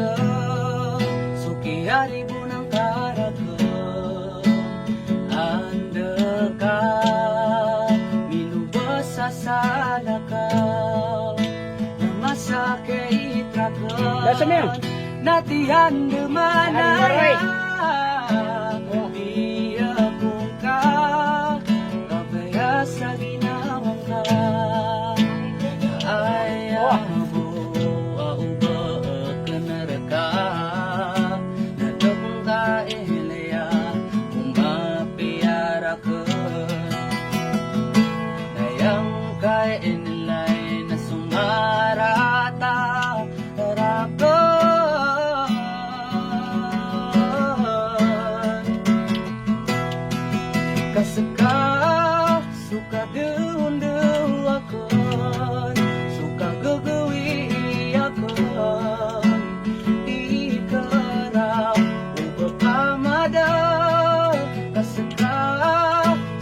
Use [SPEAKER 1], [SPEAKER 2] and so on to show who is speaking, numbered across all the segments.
[SPEAKER 1] ka, sukiyari mo ng karaka, anda ka, milubas sa salakaw, namasakay trakan, natihan dumanaya, biya kong ka, kabaya sa ginawang ka, ayaw mo, auba ka naraka, nadong ka ilaya, kung mapiyara ka, nayang ka inilay na sumarata, harapan, kasaka, suka deun-dewakan, suka gagawi akan, ikarap upamada, kasaka,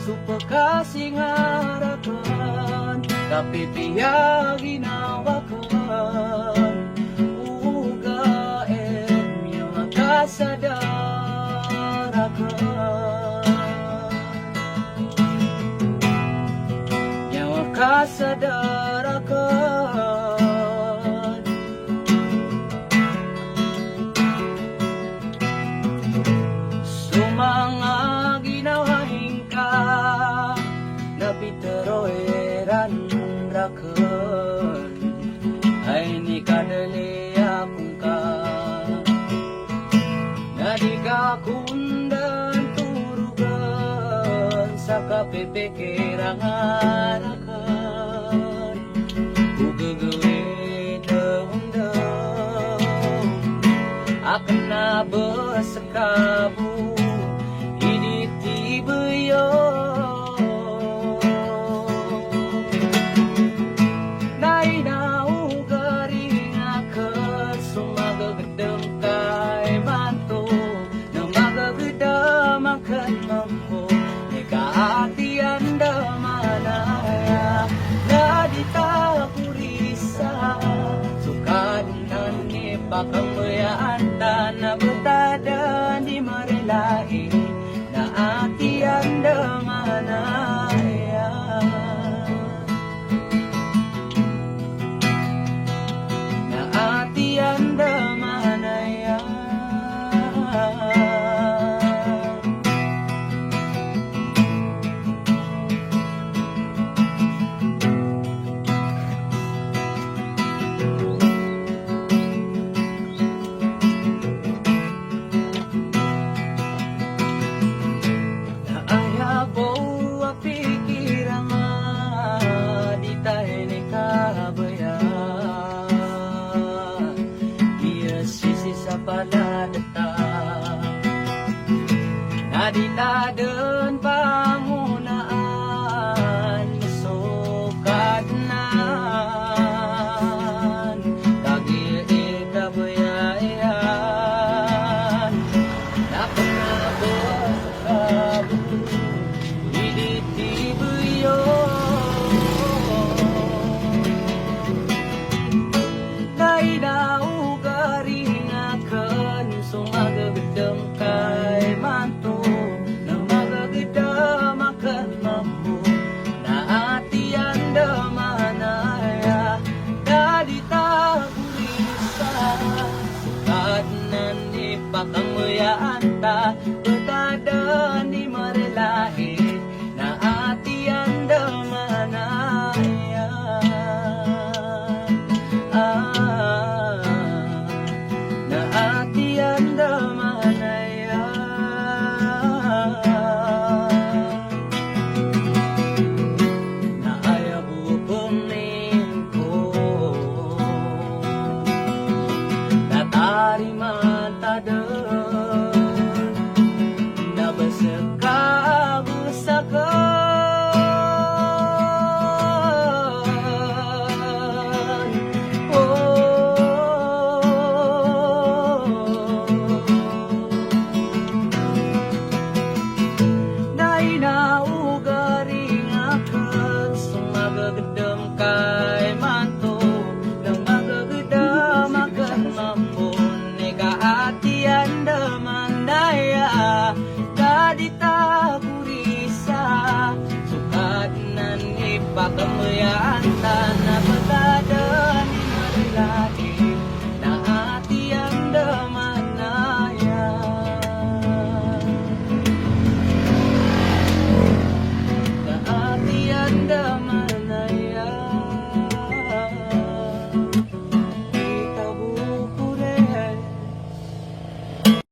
[SPEAKER 1] supa kasingarakan, kapipiya ginawakan, uga mi makasadarakan, nyawa kasadarakan, sumanga ginawahin ka, nabiteroeran rakan, ay ni kadali akong ka, nadika kundan turugan, sa kapipikirangan akan, ugagawin daw, akan na basakabu, initibayo, nainaugaring akan, sumagagadang kay manto, na magagadam akan mampo, ati anda manaya, nadita purisa, sukadunan ni pakambayaan ta, na butada di marelahi, na ati anda manaya, na ati anda manaya. Naditaden pamunaan, sukadnan, kagi kabayayan, napanabasakabu, iditibuyo, nainaugaring akan, sumagagadang kay manto, pakamuyaan ta, betada di marelahi, na ati anda manaya, na ati anda manaya, na ayaw bupunin ko, tatari matado,